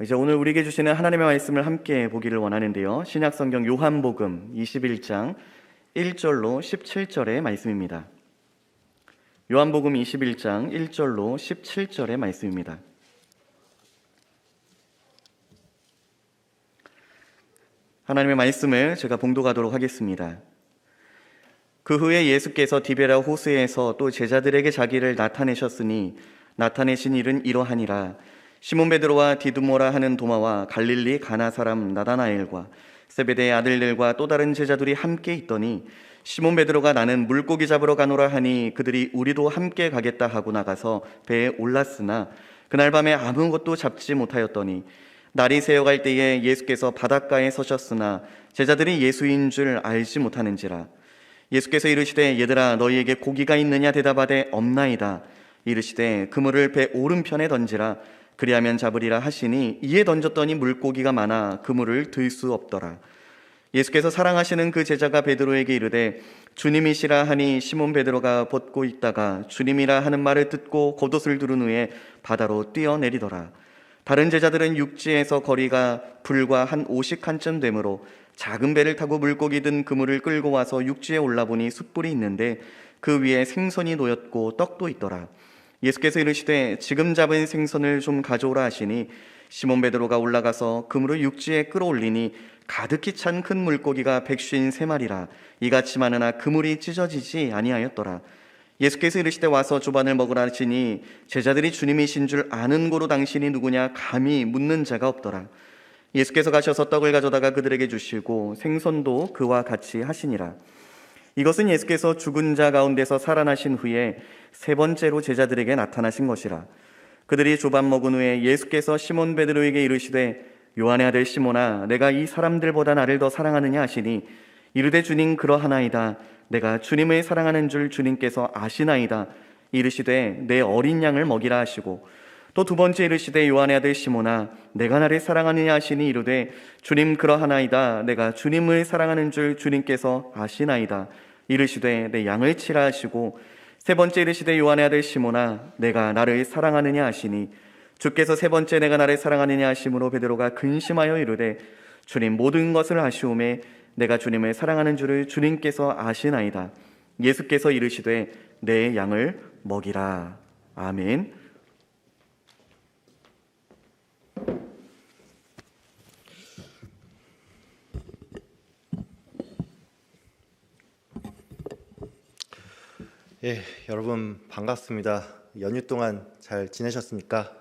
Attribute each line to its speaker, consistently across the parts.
Speaker 1: 이제 오늘 우리에게 주시는 하나님의 말씀을 함께 보기를 원하는데요. 신약성경 요한복음 21장 1절로 17절의 말씀입니다. 요한복음 21장 1절로 17절의 말씀입니다. 하나님의 말씀을 제가 봉독하도록 하겠습니다. 그 후에 예수께서 디베랴 호수에서 또 제자들에게 자기를 나타내셨으니 나타내신 일은 이러하니라. 시몬 베드로와 디두모라 하는 도마와 갈릴리 가나 사람 나다나엘과 세베대의 아들들과 또 다른 제자들이 함께 있더니 시몬 베드로가 나는 물고기 잡으러 가노라 하니 그들이 우리도 함께 가겠다 하고 나가서 배에 올랐으나 그날 밤에 아무것도 잡지 못하였더니 날이 새어갈 때에 예수께서 바닷가에 서셨으나 제자들이 예수인 줄 알지 못하는지라. 예수께서 이르시되 얘들아 너희에게 고기가 있느냐 대답하되 없나이다. 이르시되 그물을 배 오른편에 던지라. 그리하면 잡으리라 하시니 이에 던졌더니 물고기가 많아 그물을 들 수 없더라. 예수께서 사랑하시는 그 제자가 베드로에게 이르되 주님이시라 하니 시몬 베드로가 벗고 있다가 주님이라 하는 말을 듣고 겉옷을 두른 후에 바다로 뛰어내리더라. 다른 제자들은 육지에서 거리가 불과 한 50칸쯤 되므로 작은 배를 타고 물고기 든 그물을 끌고 와서 육지에 올라보니 숯불이 있는데 그 위에 생선이 놓였고 떡도 있더라. 예수께서 이르시되 지금 잡은 생선을 좀 가져오라 하시니 시몬 베드로가 올라가서 그물을 육지에 끌어올리니 가득히 찬 큰 물고기가 153마리라. 이같이 많으나 그물이 찢어지지 아니하였더라. 예수께서 이르시되 와서 조반을 먹으라 하시니 제자들이 주님이신 줄 아는 고로 당신이 누구냐 감히 묻는 자가 없더라. 예수께서 가셔서 떡을 가져다가 그들에게 주시고 생선도 그와 같이 하시니라. 이것은 예수께서 죽은 자 가운데서 살아나신 후에 세 번째로 제자들에게 나타나신 것이라. 그들이 조반 먹은 후에 예수께서 시몬 베드로에게 이르시되 요한의 아들 시몬아 내가 이 사람들보다 나를 더 사랑하느냐 하시니 이르되 주님 그러하나이다. 내가 주님을 사랑하는 줄 주님께서 아시나이다. 이르시되 내 어린 양을 먹이라 하시고 또 두 번째 이르시되 요한의 아들 시몬아 내가 나를 사랑하느냐 하시니 이르되 주님 그러하나이다. 내가 주님을 사랑하는 줄 주님께서 아시나이다. 이르시되 내 양을 치라 하시고 세 번째 이르시되 요한의 아들 시몬아 내가 나를 사랑하느냐 하시니 주께서 세 번째 내가 나를 사랑하느냐 하심으로 베드로가 근심하여 이르되 주님 모든 것을 아시오매 내가 주님을 사랑하는 줄을 주님께서 아시나이다. 예수께서 이르시되 내 양을 먹이라. 아멘.
Speaker 2: 예, 여러분 반갑습니다. 연휴 동안 잘 지내셨습니까?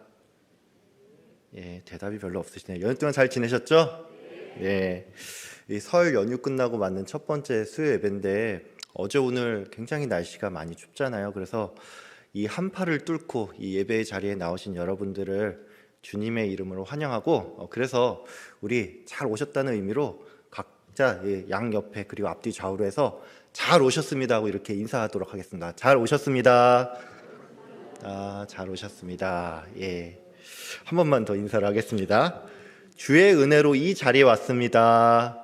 Speaker 2: 예, 대답이 별로 없으시네요. 연휴 동안 잘 지내셨죠? 예, 이 설 연휴 끝나고 맞는 첫 번째 수요 예배인데 어제 오늘 굉장히 날씨가 많이 춥잖아요. 그래서 이 한파를 뚫고 이 예배의 자리에 나오신 여러분들을 주님의 이름으로 환영하고 그래서 우리 잘 오셨다는 의미로 각자 양 옆에 그리고 앞뒤 좌우로 해서 잘 오셨습니다 하고 이렇게 인사하도록 하겠습니다. 잘 오셨습니다. 잘 오셨습니다. 예, 한 번만 더 인사를 하겠습니다. 주의 은혜로 이 자리에 왔습니다.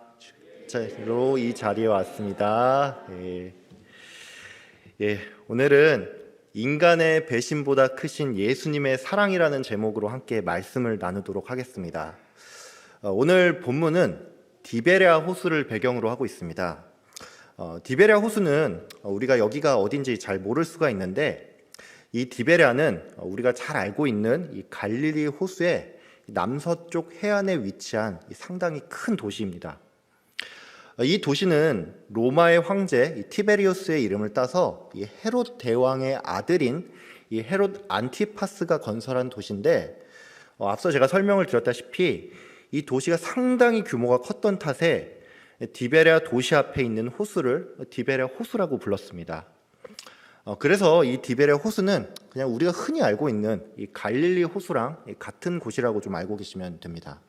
Speaker 2: 주로 이 자리에 왔습니다. 예, 오늘은 인간의 배신보다 크신 예수님의 사랑이라는 제목으로 함께 말씀을 나누도록 하겠습니다. 오늘 본문은 디베랴 호수를 배경으로 하고 있습니다. 디베랴 호수는 우리가 여기가 어딘지 잘 모를 수가 있는데 이 디베랴는 우리가 잘 알고 있는 이 갈릴리 호수의 남서쪽 해안에 위치한 상당히 큰 도시입니다. 이 도시는 로마의 황제 티베리우스의 이름을 따서 이 헤롯 대왕의 아들인 이 헤롯 안티파스가 건설한 도시인데 앞서 제가 설명을 드렸다시피 이 도시가 상당히 규모가 컸던 탓에 디베랴 도시 앞에 있는 호수를 디베랴 호수라고 불렀습니다. 그래서 이 디베랴 호수는 그냥 우리가 흔히 알고 있는 이 갈릴리 호수랑 같은 곳이라고 좀 알고 계시면 됩니다.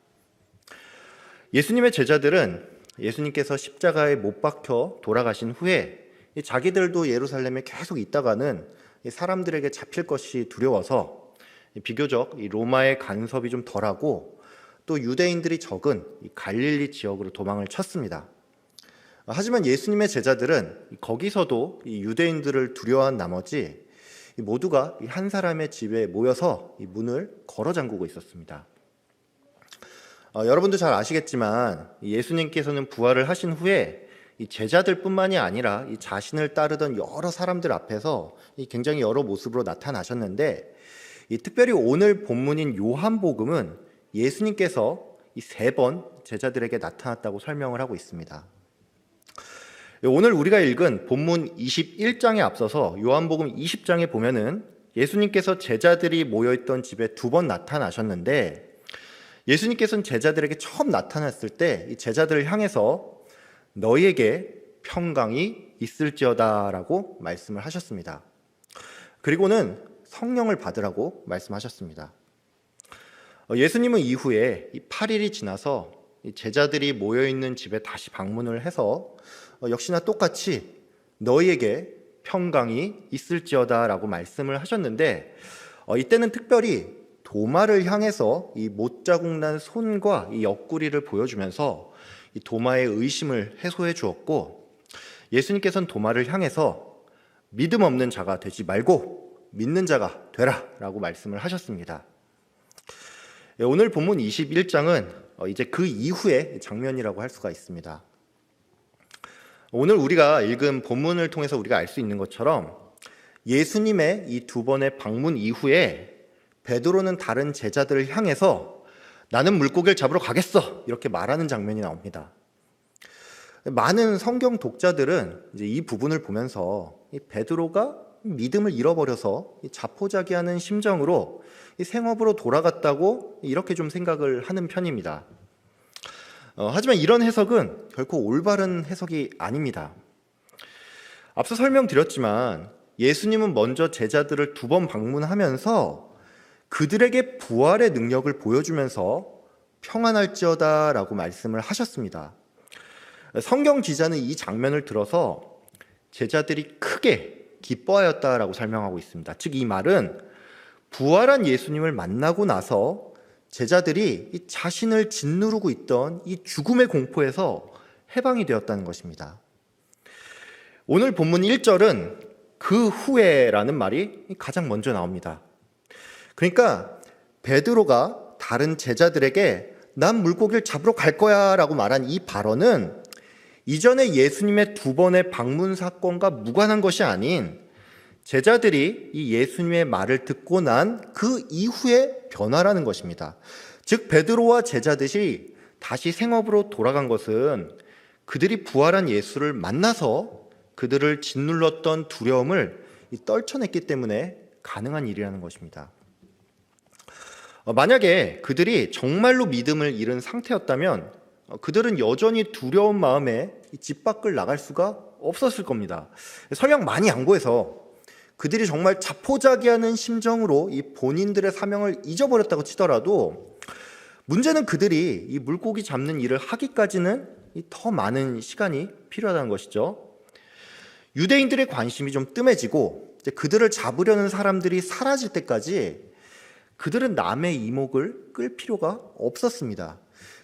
Speaker 2: 예수님의 제자들은 예수님께서 십자가에 못 박혀 돌아가신 후에 자기들도 예루살렘에 계속 있다가는 사람들에게 잡힐 것이 두려워서 비교적 이 로마의 간섭이 좀 덜하고 또 유대인들이 적은 이 갈릴리 지역으로 도망을 쳤습니다. 하지만 예수님의 제자들은 거기서도 이 유대인들을 두려워한 나머지 모두가 한 사람의 집에 모여서 이 문을 걸어 잠그고 있었습니다. 여러분도 잘 아시겠지만 예수님께서는 부활을 하신 후에 이 제자들뿐만이 아니라 이 자신을 따르던 여러 사람들 앞에서 굉장히 여러 모습으로 나타나셨는데, 특별히 오늘 본문인 요한복음은 예수님께서 이 3번 제자들에게 나타났다고 설명을 하고 있습니다. 오늘 우리가 읽은 본문 21장에 앞서서 요한복음 20장에 보면은 예수님께서 제자들이 모여있던 집에 2번 나타나셨는데, 예수님께서는 제자들에게 처음 나타났을 때 이 제자들을 향해서 너희에게 평강이 있을지어다 라고 말씀을 하셨습니다. 그리고는 성령을 받으라고 말씀하셨습니다. 예수님은 이후에 8일이 지나서 제자들이 모여있는 집에 다시 방문을 해서 역시나 똑같이 너희에게 평강이 있을지어다 라고 말씀을 하셨는데, 이때는 특별히 도마를 향해서 이 못자국 난 손과 이 옆구리를 보여주면서 이 도마의 의심을 해소해 주었고, 예수님께서는 도마를 향해서 믿음 없는 자가 되지 말고 믿는 자가 되라 라고 말씀을 하셨습니다. 오늘 본문 21장은 이제 그 이후의 장면이라고 할 수가 있습니다. 오늘 우리가 읽은 본문을 통해서 우리가 알 수 있는 것처럼 예수님의 이 2번의 방문 이후에 베드로는 다른 제자들을 향해서 나는 물고기를 잡으러 가겠어 이렇게 말하는 장면이 나옵니다. 많은 성경 독자들은 이제 이 부분을 보면서 이 베드로가 믿음을 잃어버려서 자포자기하는 심정으로 생업으로 돌아갔다고 이렇게 좀 생각을 하는 편입니다. 하지만 이런 해석은 결코 올바른 해석이 아닙니다. 앞서 설명드렸지만 예수님은 먼저 제자들을 2번 방문하면서 그들에게 부활의 능력을 보여주면서 평안할지어다 라고 말씀을 하셨습니다. 성경 기자는 이 장면을 들어서 제자들이 크게 기뻐하였다라고 설명하고 있습니다. 즉 이 말은 부활한 예수님을 만나고 나서 제자들이 이 자신을 짓누르고 있던 이 죽음의 공포에서 해방이 되었다는 것입니다. 오늘 본문 1절은 그 후에라는 말이 가장 먼저 나옵니다. 그러니까 베드로가 다른 제자들에게 난 물고기를 잡으러 갈 거야 라고 말한 이 발언은 이전에 예수님의 2번의 방문 사건과 무관한 것이 아닌 제자들이 이 예수님의 말을 듣고 난 그 이후의 변화라는 것입니다. 즉 베드로와 제자들이 다시 생업으로 돌아간 것은 그들이 부활한 예수를 만나서 그들을 짓눌렀던 두려움을 떨쳐냈기 때문에 가능한 일이라는 것입니다. 만약에 그들이 정말로 믿음을 잃은 상태였다면 그들은 여전히 두려운 마음에 집 밖을 나갈 수가 없었을 겁니다. 설령 많이 양보해서 그들이 정말 자포자기하는 심정으로 이 본인들의 사명을 잊어버렸다고 치더라도 문제는 그들이 이 물고기 잡는 일을 하기까지는 더 많은 시간이 필요하다는 것이죠. 유대인들의 관심이 좀 뜸해지고 이제 그들을 잡으려는 사람들이 사라질 때까지 그들은 남의 이목을 끌 필요가 없었습니다.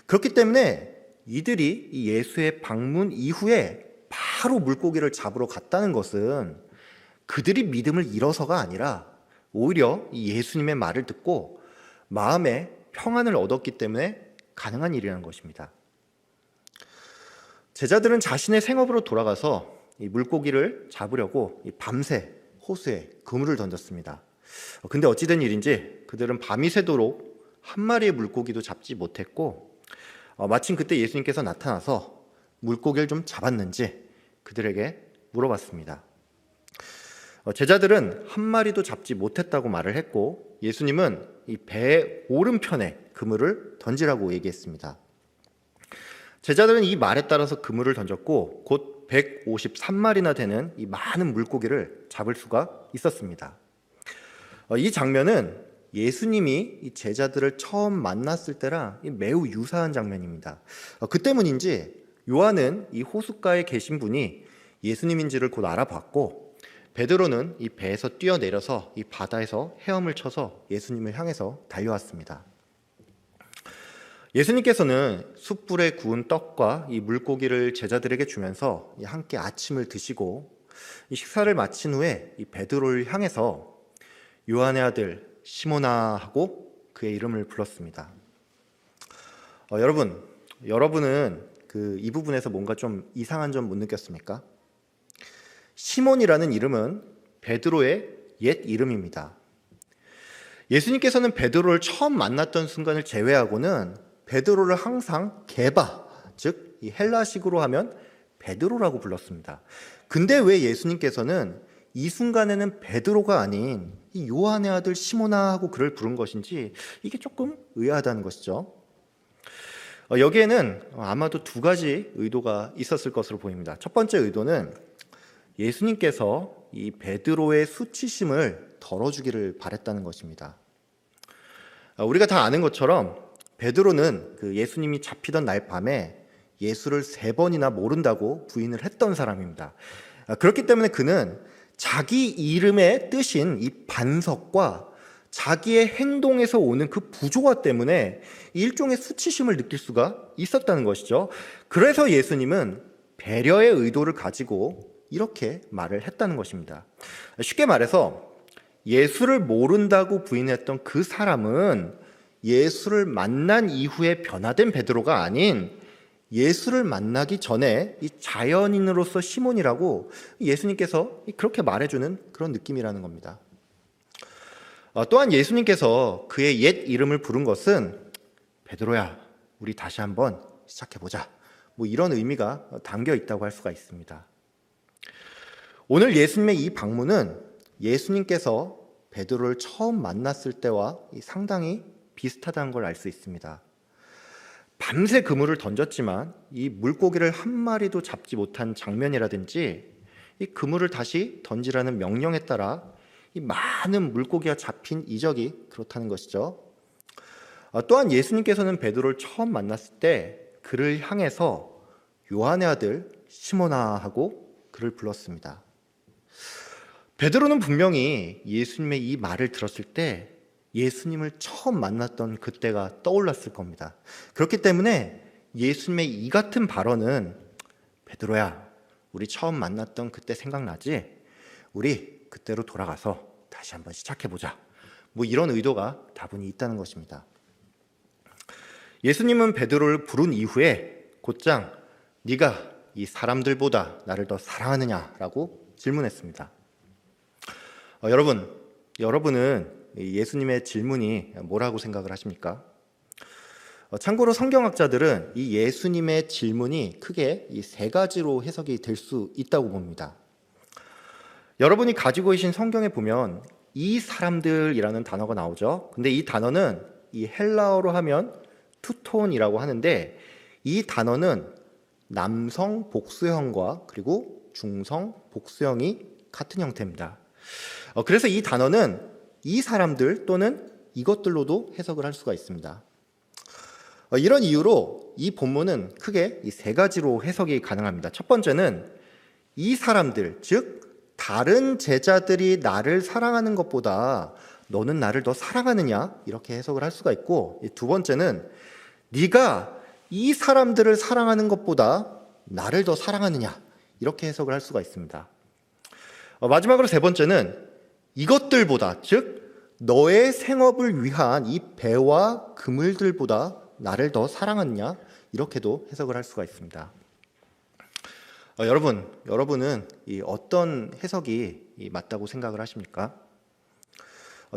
Speaker 2: 그렇기 때문에 이들이 이 예수의 방문 이후에 바로 물고기를 잡으러 갔다는 것은 그들이 믿음을 잃어서가 아니라 오히려 이 예수님의 말을 듣고 마음에 평안을 얻었기 때문에 가능한 일이라는 것입니다. 제자들은 자신의 생업으로 돌아가서 이 물고기를 잡으려고 밤새 호수에 그물을 던졌습니다. 근데 어찌된 일인지 그들은 밤이 새도록 한 마리의 물고기도 잡지 못했고 마침 그때 예수님께서 나타나서 물고기를 좀 잡았는지 그들에게 물어봤습니다. 제자들은 한 마리도 잡지 못했다고 말을 했고 예수님은 이 배의 오른편에 그물을 던지라고 얘기했습니다. 제자들은 이 말에 따라서 그물을 던졌고 곧 153마리나 되는 이 많은 물고기를 잡을 수가 있었습니다. 이 장면은 예수님이 이 제자들을 처음 만났을 때랑 매우 유사한 장면입니다. 그 때문인지 요한은 이 호숫가에 계신 분이 예수님인지를 곧 알아봤고 베드로는 이 배에서 뛰어내려서 이 바다에서 헤엄을 쳐서 예수님을 향해서 달려왔습니다. 예수님께서는 숯불에 구운 떡과 이 물고기를 제자들에게 주면서 함께 아침을 드시고 이 식사를 마친 후에 이 베드로를 향해서 요한의 아들 시몬아 하고 그의 이름을 불렀습니다. 여러분은 이 부분에서 뭔가 좀 이상한 점 못 느꼈습니까? 시몬이라는 이름은 베드로의 옛 이름입니다. 예수님께서는 베드로를 처음 만났던 순간을 제외하고는 베드로를 항상 게바, 즉 이 헬라식으로 하면 베드로라고 불렀습니다. 근데 왜 예수님께서는 이 순간에는 베드로가 아닌 이 요한의 아들 시몬아 하고 그를 부른 것인지 이게 조금 의아하다는 것이죠. 여기에는 아마도 두 가지 의도가 있었을 것으로 보입니다. 첫 번째 의도는 예수님께서 이 베드로의 수치심을 덜어주기를 바랬다는 것입니다. 우리가 다 아는 것처럼 베드로는 그 예수님이 잡히던 날 밤에 예수를 3번이나 모른다고 부인을 했던 사람입니다. 그렇기 때문에 그는 자기 이름의 뜻인 이 반석과 자기의 행동에서 오는 그 부조화 때문에 일종의 수치심을 느낄 수가 있었다는 것이죠. 그래서 예수님은 배려의 의도를 가지고 이렇게 말을 했다는 것입니다. 쉽게 말해서 예수를 모른다고 부인했던 그 사람은 예수를 만난 이후에 변화된 베드로가 아닌 예수를 만나기 전에 이 자연인으로서 시몬이라고 예수님께서 그렇게 말해주는 그런 느낌이라는 겁니다. 또한 예수님께서 그의 옛 이름을 부른 것은 베드로야, 우리 다시 한번 시작해보자. 뭐 이런 의미가 담겨 있다고 할 수가 있습니다. 오늘 예수님의 이 방문은 예수님께서 베드로를 처음 만났을 때와 상당히 비슷하다는 걸 알 수 있습니다. 밤새 그물을 던졌지만 이 물고기를 한 마리도 잡지 못한 장면이라든지 이 그물을 다시 던지라는 명령에 따라 이 많은 물고기가 잡힌 이적이 그렇다는 것이죠. 또한 예수님께서는 베드로를 처음 만났을 때 그를 향해서 요한의 아들 시몬아 하고 그를 불렀습니다. 베드로는 분명히 예수님의 이 말을 들었을 때 예수님을 처음 만났던 그때가 떠올랐을 겁니다. 그렇기 때문에 예수님의 이 같은 발언은 베드로야, 우리 처음 만났던 그때 생각나지? 우리 그때로 돌아가서 다시 한번 시작해보자. 뭐 이런 의도가 다분히 있다는 것입니다. 예수님은 베드로를 부른 이후에 곧장 네가 이 사람들보다 나를 더 사랑하느냐라고 질문했습니다. 여러분은 예수님의 질문이 뭐라고 생각을 하십니까? 참고로 성경학자들은 이 예수님의 질문이 크게 이 3가지로 해석이 될 수 있다고 봅니다. 여러분이 가지고 계신 성경에 보면 이 사람들이라는 단어가 나오죠. 근데 이 단어는 이 헬라어로 하면 투톤이라고 하는데 이 단어는 남성 복수형과 그리고 중성 복수형이 같은 형태입니다. 그래서 이 단어는 이 사람들 또는 이것들로도 해석을 할 수가 있습니다. 이런 이유로 이 본문은 크게 이 3가지로 해석이 가능합니다. 첫 번째는 이 사람들, 즉 다른 제자들이 나를 사랑하는 것보다 너는 나를 더 사랑하느냐 이렇게 해석을 할 수가 있고, 두 번째는 네가 이 사람들을 사랑하는 것보다 나를 더 사랑하느냐 이렇게 해석을 할 수가 있습니다. 마지막으로 3번째는 이것들보다, 즉 너의 생업을 위한 이 배와 그물들보다 나를 더 사랑하느냐 이렇게도 해석을 할 수가 있습니다. 여러분은 이 어떤 해석이 맞다고 생각을 하십니까?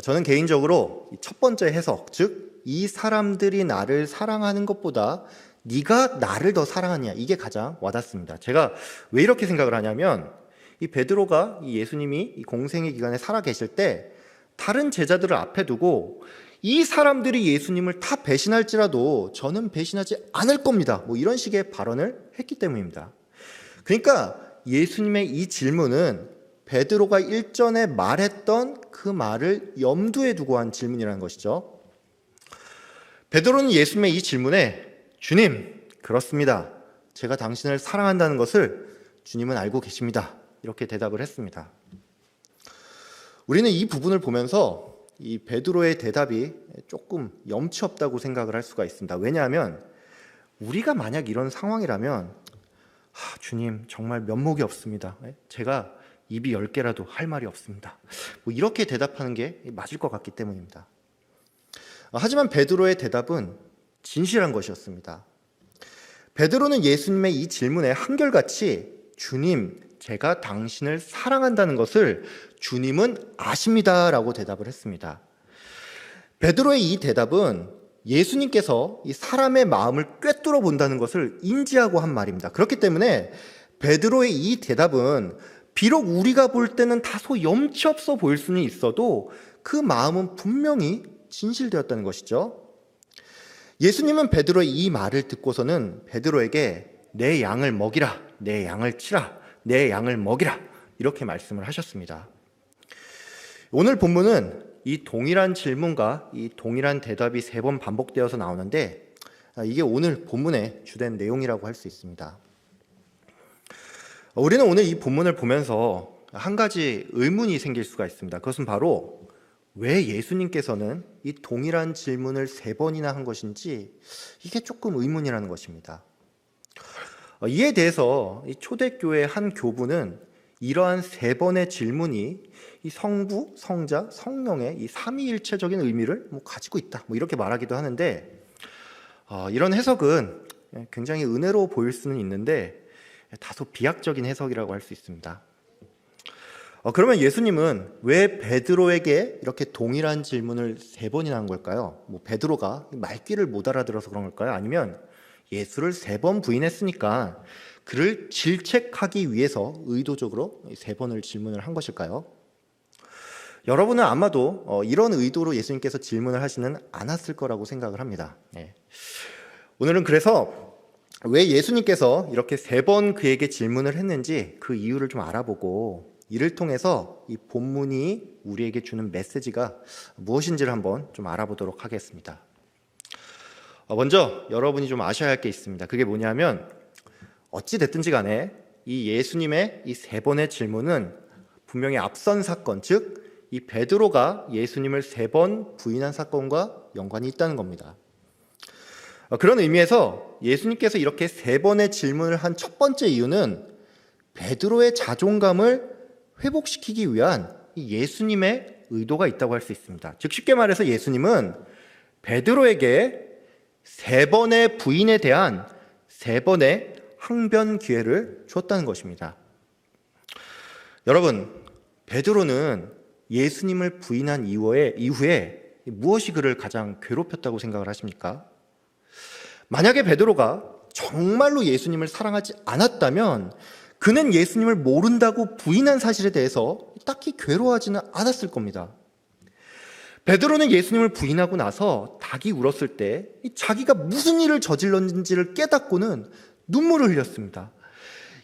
Speaker 2: 저는 개인적으로 첫 번째 해석, 즉 이 사람들이 나를 사랑하는 것보다 네가 나를 더 사랑하느냐, 이게 가장 와닿습니다. 제가 왜 이렇게 생각을 하냐면 이 베드로가 이 예수님이 이 공생의 기간에 살아 계실 때 다른 제자들을 앞에 두고 이 사람들이 예수님을 다 배신할지라도 저는 배신하지 않을 겁니다, 뭐 이런 식의 발언을 했기 때문입니다. 그러니까 예수님의 이 질문은 베드로가 일전에 말했던 그 말을 염두에 두고 한 질문이라는 것이죠. 베드로는 예수님의 이 질문에 주님, 그렇습니다. 제가 당신을 사랑한다는 것을 주님은 알고 계십니다. 이렇게 대답을 했습니다. 우리는 이 부분을 보면서 이 베드로의 대답이 조금 염치 없다고 생각을 할 수가 있습니다. 왜냐하면 우리가 만약 이런 상황이라면 주님, 정말 면목이 없습니다. 제가 입이 10개라도 할 말이 없습니다. 뭐 이렇게 대답하는 게 맞을 것 같기 때문입니다. 하지만 베드로의 대답은 진실한 것이었습니다. 베드로는 예수님의 이 질문에 한결같이 주님, 제가 당신을 사랑한다는 것을 주님은 아십니다라고 대답을 했습니다. 베드로의 이 대답은 예수님께서 이 사람의 마음을 꿰뚫어 본다는 것을 인지하고 한 말입니다. 그렇기 때문에 베드로의 이 대답은 비록 우리가 볼 때는 다소 염치 없어 보일 수는 있어도 그 마음은 분명히 진실되었다는 것이죠. 예수님은 베드로의 이 말을 듣고서는 베드로에게 내 양을 먹이라, 내 양을 치라, 내 양을 먹이라 이렇게 말씀을 하셨습니다. 오늘 본문은 이 동일한 질문과 이 동일한 대답이 3번 반복되어서 나오는데 이게 오늘 본문의 주된 내용이라고 할 수 있습니다. 우리는 오늘 이 본문을 보면서 한 가지 의문이 생길 수가 있습니다. 그것은 바로 왜 예수님께서는 이 동일한 질문을 3번이나 한 것인지 이게 조금 의문이라는 것입니다. 이에 대해서 이 초대교회 한 교부는 이러한 3번의 질문이 이 성부, 성자, 성령의 이 삼위일체적인 의미를 가지고 있다 이렇게 말하기도 하는데 이런 해석은 굉장히 은혜로워 보일 수는 있는데 다소 비약적인 해석이라고 할 수 있습니다. 그러면 예수님은 왜 베드로에게 이렇게 동일한 질문을 3번이나 한 걸까요? 베드로가 말귀를 못 알아들어서 그런 걸까요? 아니면 예수를 3번 부인했으니까 그를 질책하기 위해서 의도적으로 3번을 질문을 한 것일까요? 여러분은 아마도 이런 의도로 예수님께서 질문을 하시는 않았을 거라고 생각을 합니다. 오늘은 그래서 왜 예수님께서 이렇게 3번 그에게 질문을 했는지 그 이유를 좀 알아보고 이를 통해서 이 본문이 우리에게 주는 메시지가 무엇인지를 한번 좀 알아보도록 하겠습니다. 먼저 여러분이 좀 아셔야 할 게 있습니다. 그게 뭐냐면 어찌 됐든지 간에 이 예수님의 이 3번의 질문은 분명히 앞선 사건, 즉 이 베드로가 예수님을 3번 부인한 사건과 연관이 있다는 겁니다. 그런 의미에서 예수님께서 이렇게 3번의 질문을 한 첫 번째 이유는 베드로의 자존감을 회복시키기 위한 예수님의 의도가 있다고 할 수 있습니다. 즉 쉽게 말해서 예수님은 베드로에게 3번의 부인에 대한 3번의 항변 기회를 주었다는 것입니다. 여러분, 베드로는 예수님을 부인한 이후에 무엇이 그를 가장 괴롭혔다고 생각을 하십니까? 만약에 베드로가 정말로 예수님을 사랑하지 않았다면 그는 예수님을 모른다고 부인한 사실에 대해서 딱히 괴로워하지는 않았을 겁니다. 베드로는 예수님을 부인하고 나서 닭이 울었을 때 자기가 무슨 일을 저질렀는지를 깨닫고는 눈물을 흘렸습니다.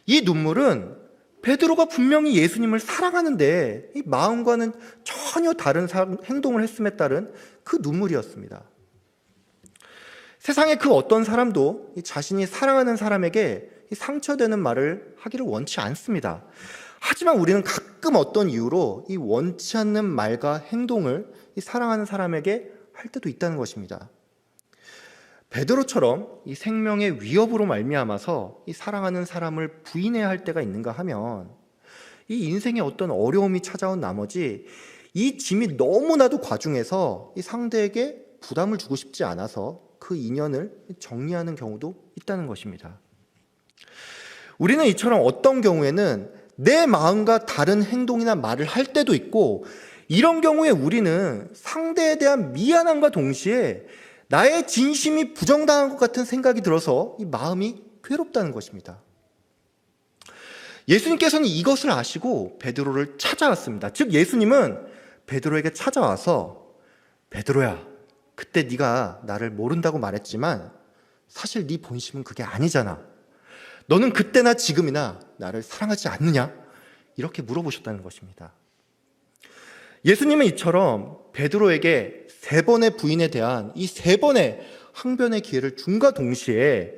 Speaker 2: 이 눈물은 베드로가 분명히 예수님을 사랑하는데 이 마음과는 전혀 다른 행동을 했음에 따른 그 눈물이었습니다. 세상의 그 어떤 사람도 자신이 사랑하는 사람에게 상처되는 말을 하기를 원치 않습니다. 하지만 우리는 가끔 어떤 이유로 이 원치 않는 말과 행동을 이 사랑하는 사람에게 할 때도 있다는 것입니다. 베드로처럼 이 생명의 위협으로 말미암아서 이 사랑하는 사람을 부인해야 할 때가 있는가 하면 이 인생에 어떤 어려움이 찾아온 나머지 이 짐이 너무나도 과중해서 이 상대에게 부담을 주고 싶지 않아서 그 인연을 정리하는 경우도 있다는 것입니다. 우리는 이처럼 어떤 경우에는 내 마음과 다른 행동이나 말을 할 때도 있고 이런 경우에 우리는 상대에 대한 미안함과 동시에 나의 진심이 부정당한 것 같은 생각이 들어서 이 마음이 괴롭다는 것입니다. 예수님께서는 이것을 아시고 베드로를 찾아왔습니다. 즉 예수님은 베드로에게 찾아와서 베드로야, 그때 네가 나를 모른다고 말했지만 사실 네 본심은 그게 아니잖아. 너는 그때나 지금이나 나를 사랑하지 않느냐? 이렇게 물어보셨다는 것입니다. 예수님은 이처럼 베드로에게 3번의 부인에 대한 이 3번의 항변의 기회를 준과 동시에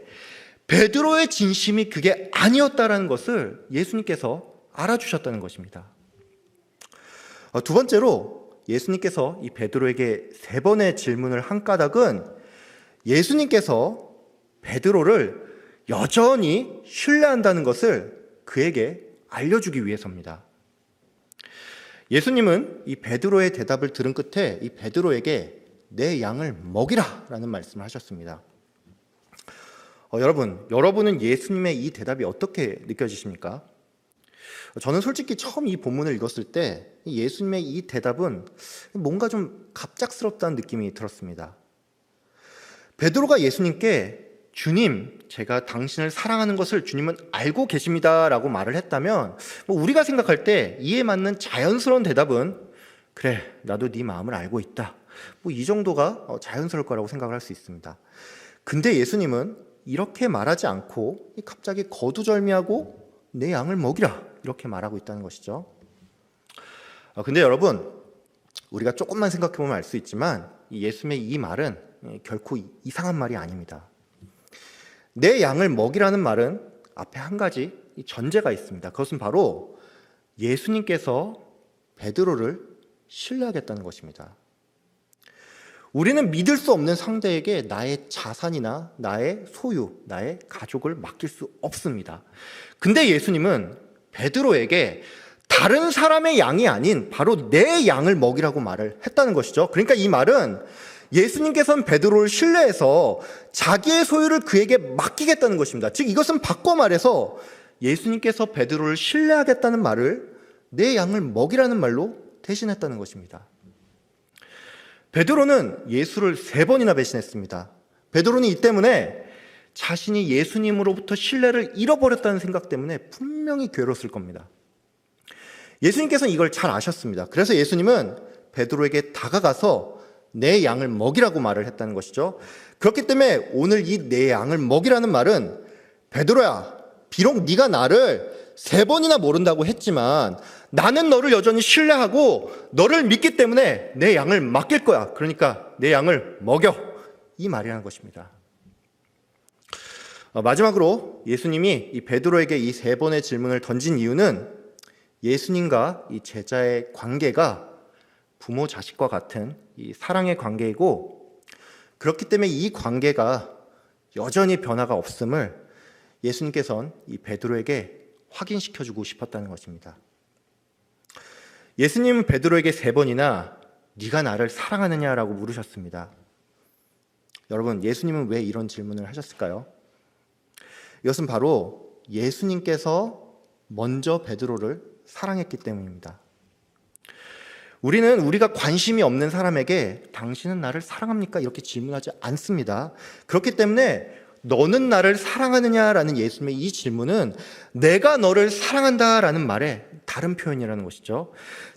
Speaker 2: 베드로의 진심이 그게 아니었다라는 것을 예수님께서 알아주셨다는 것입니다. 두 번째로 예수님께서 이 베드로에게 3번의 질문을 한 까닭은 예수님께서 베드로를 여전히 신뢰한다는 것을 그에게 알려주기 위해서입니다. 예수님은 이 베드로의 대답을 들은 끝에 이 베드로에게 내 양을 먹이라 라는 말씀을 하셨습니다. 여러분은 예수님의 이 대답이 어떻게 느껴지십니까? 저는 솔직히 처음 이 본문을 읽었을 때 예수님의 이 대답은 뭔가 좀 갑작스럽다는 느낌이 들었습니다. 베드로가 예수님께 주님, 제가 당신을 사랑하는 것을 주님은 알고 계십니다 라고 말을 했다면 우리가 생각할 때 이에 맞는 자연스러운 대답은 그래, 나도 네 마음을 알고 있다. 이 정도가 자연스러울 거라고 생각을 할 수 있습니다. 근데 예수님은 이렇게 말하지 않고 갑자기 거두절미하고 내 양을 먹이라 이렇게 말하고 있다는 것이죠. 근데 여러분, 우리가 조금만 생각해 보면 알 수 있지만 예수님의 이 말은 결코 이상한 말이 아닙니다. 내 양을 먹이라는 말은 앞에 한 가지 전제가 있습니다. 그것은 바로 예수님께서 베드로를 신뢰하겠다는 것입니다. 우리는 믿을 수 없는 상대에게 나의 자산이나 나의 소유, 나의 가족을 맡길 수 없습니다. 근데 예수님은 베드로에게 다른 사람의 양이 아닌 바로 내 양을 먹이라고 말을 했다는 것이죠. 그러니까 이 말은 예수님께서는 베드로를 신뢰해서 자기의 소유를 그에게 맡기겠다는 것입니다. 즉 이것은 바꿔 말해서 예수님께서 베드로를 신뢰하겠다는 말을 내 양을 먹이라는 말로 대신했다는 것입니다. 베드로는 예수를 3번이나 배신했습니다. 베드로는 이 때문에 자신이 예수님으로부터 신뢰를 잃어버렸다는 생각 때문에 분명히 괴로웠을 겁니다. 예수님께서는 이걸 잘 아셨습니다. 그래서 예수님은 베드로에게 다가가서 내 양을 먹이라고 말을 했다는 것이죠. 그렇기 때문에 오늘 이 내 양을 먹이라는 말은 베드로야, 비록 네가 나를 3번이나 모른다고 했지만 나는 너를 여전히 신뢰하고 너를 믿기 때문에 내 양을 맡길 거야. 그러니까 내 양을 먹여. 이 말이라는 것입니다. 마지막으로 예수님이 이 베드로에게 이 3번의 질문을 던진 이유는 예수님과 이 제자의 관계가 부모 자식과 같은 이 사랑의 관계이고 그렇기 때문에 이 관계가 여전히 변화가 없음을 예수님께서는 이 베드로에게 확인시켜주고 싶었다는 것입니다. 예수님은 베드로에게 3번이나 네가 나를 사랑하느냐라고 물으셨습니다. 여러분, 예수님은 왜 이런 질문을 하셨을까요? 이것은 바로 예수님께서 먼저 베드로를 사랑했기 때문입니다. 우리는 우리가 관심이 없는 사람에게 당신은 나를 사랑합니까? 이렇게 질문하지 않습니다. 그렇기 때문에 너는 나를 사랑하느냐라는 예수님의 이 질문은 내가 너를 사랑한다라는 말의 다른 표현이라는 것이죠.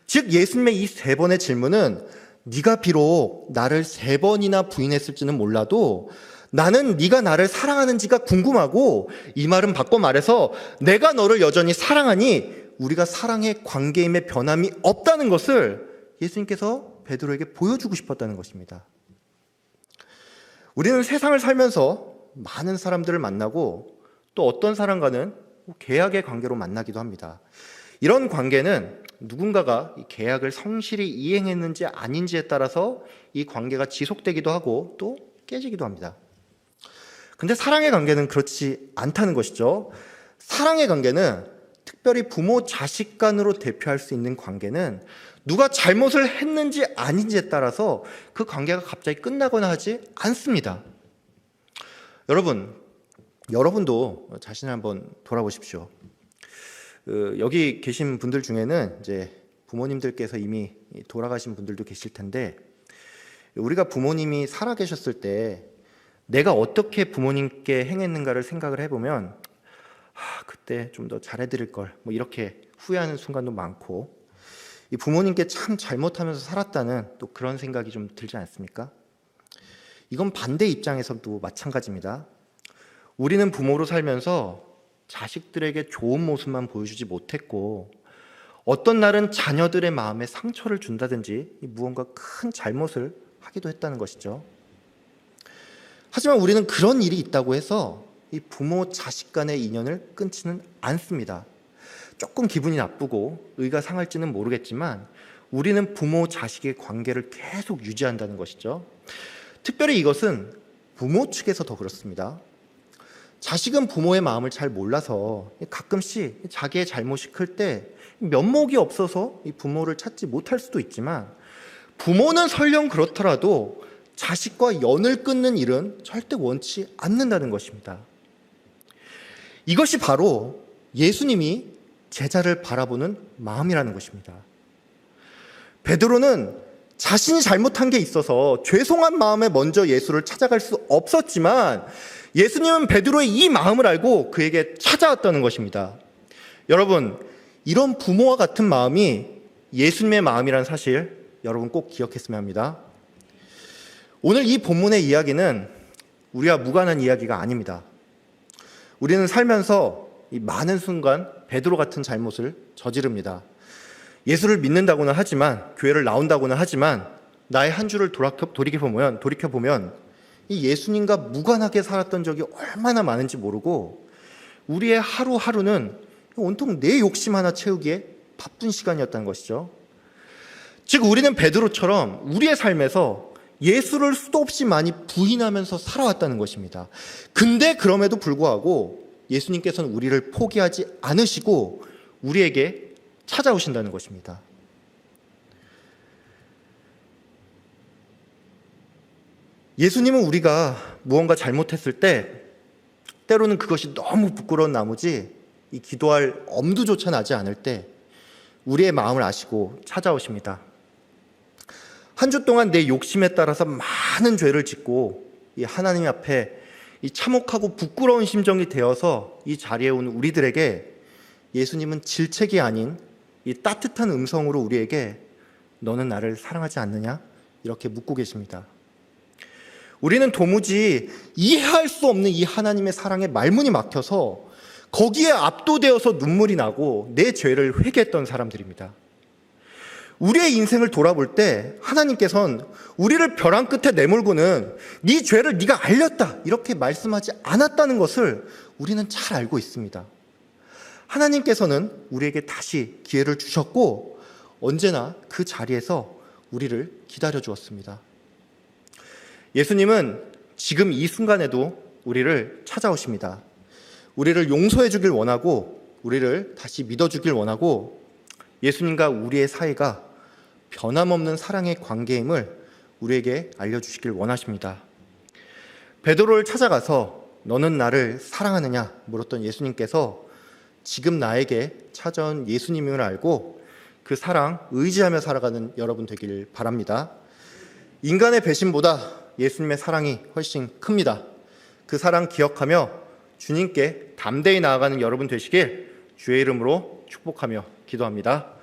Speaker 2: 즉 예수님의 이 3번의 질문은 네가 비록 나를 3번이나 부인했을지는 몰라도 나는 네가 나를 사랑하는지가 궁금하고 이 말은 바꿔 말해서 내가 너를 여전히 사랑하니 우리가 사랑의 관계임에 변함이 없다는 것을 예수님께서 베드로에게 보여주고 싶었다는 것입니다. 우리는 세상을 살면서 많은 사람들을 만나고 또 어떤 사람과는 계약의 관계로 만나기도 합니다. 이런 관계는 누군가가 이 계약을 성실히 이행했는지 아닌지에 따라서 이 관계가 지속되기도 하고 또 깨지기도 합니다. 근데 사랑의 관계는 그렇지 않다는 것이죠. 사랑의 관계는 특별히 부모 자식 간으로 대표할 수 있는 관계는 누가 잘못을 했는지 아닌지에 따라서 그 관계가 갑자기 끝나거나 하지 않습니다. 여러분도 자신을 한번 돌아보십시오. 여기 계신 분들 중에는 이제 부모님들께서 이미 돌아가신 분들도 계실 텐데 우리가 부모님이 살아 계셨을 때 내가 어떻게 부모님께 행했는가를 생각을 해보면 그때 좀 더 잘해드릴 걸 이렇게 후회하는 순간도 많고 이 부모님께 참 잘못하면서 살았다는 또 그런 생각이 좀 들지 않습니까? 이건 반대 입장에서도 마찬가지입니다. 우리는 부모로 살면서 자식들에게 좋은 모습만 보여주지 못했고 어떤 날은 자녀들의 마음에 상처를 준다든지 무언가 큰 잘못을 하기도 했다는 것이죠. 하지만 우리는 그런 일이 있다고 해서 이 부모 자식 간의 인연을 끊지는 않습니다. 조금 기분이 나쁘고 의가 상할지는 모르겠지만 우리는 부모 자식의 관계를 계속 유지한다는 것이죠. 특별히 이것은 부모 측에서 더 그렇습니다. 자식은 부모의 마음을 잘 몰라서 가끔씩 자기의 잘못이 클 때 면목이 없어서 이 부모를 찾지 못할 수도 있지만 부모는 설령 그렇더라도 자식과 연을 끊는 일은 절대 원치 않는다는 것입니다. 이것이 바로 예수님이 제자를 바라보는 마음이라는 것입니다. 베드로는 자신이 잘못한 게 있어서 죄송한 마음에 먼저 예수를 찾아갈 수 없었지만 예수님은 베드로의 이 마음을 알고 그에게 찾아왔다는 것입니다. 여러분, 이런 부모와 같은 마음이 예수님의 마음이라는 사실 여러분 꼭 기억했으면 합니다. 오늘 이 본문의 이야기는 우리와 무관한 이야기가 아닙니다. 우리는 살면서 이 많은 순간 베드로 같은 잘못을 저지릅니다. 예수를 믿는다고는 하지만, 교회를 나온다고는 하지만 나의 한 주를 돌이켜보면 이 예수님과 무관하게 살았던 적이 얼마나 많은지 모르고 우리의 하루하루는 온통 내 욕심 하나 채우기에 바쁜 시간이었다는 것이죠. 즉 우리는 베드로처럼 우리의 삶에서 예수를 수도 없이 많이 부인하면서 살아왔다는 것입니다. 근데 그럼에도 불구하고 예수님께서는 우리를 포기하지 않으시고 우리에게 찾아오신다는 것입니다. 예수님은 우리가 무언가 잘못했을 때 때로는 그것이 너무 부끄러운 나머지 이 기도할 엄두조차 나지 않을 때 우리의 마음을 아시고 찾아오십니다. 한 주 동안 내 욕심에 따라서 많은 죄를 짓고 이 하나님 앞에 이 참혹하고 부끄러운 심정이 되어서 이 자리에 온 우리들에게 예수님은 질책이 아닌 이 따뜻한 음성으로 우리에게 너는 나를 사랑하지 않느냐? 이렇게 묻고 계십니다. 우리는 도무지 이해할 수 없는 이 하나님의 사랑에 말문이 막혀서 거기에 압도되어서 눈물이 나고 내 죄를 회개했던 사람들입니다. 우리의 인생을 돌아볼 때 하나님께서는 우리를 벼랑 끝에 내몰고는 네 죄를 네가 알렸다 이렇게 말씀하지 않았다는 것을 우리는 잘 알고 있습니다. 하나님께서는 우리에게 다시 기회를 주셨고 언제나 그 자리에서 우리를 기다려 주었습니다. 예수님은 지금 이 순간에도 우리를 찾아오십니다. 우리를 용서해 주길 원하고 우리를 다시 믿어 주길 원하고 예수님과 우리의 사이가 변함없는 사랑의 관계임을 우리에게 알려주시길 원하십니다. 베드로를 찾아가서 너는 나를 사랑하느냐 물었던 예수님께서 지금 나에게 찾아온 예수님임을 알고 그 사랑 의지하며 살아가는 여러분 되길 바랍니다. 인간의 배신보다 예수님의 사랑이 훨씬 큽니다. 그 사랑 기억하며 주님께 담대히 나아가는 여러분 되시길 주의 이름으로 축복하며 기도합니다.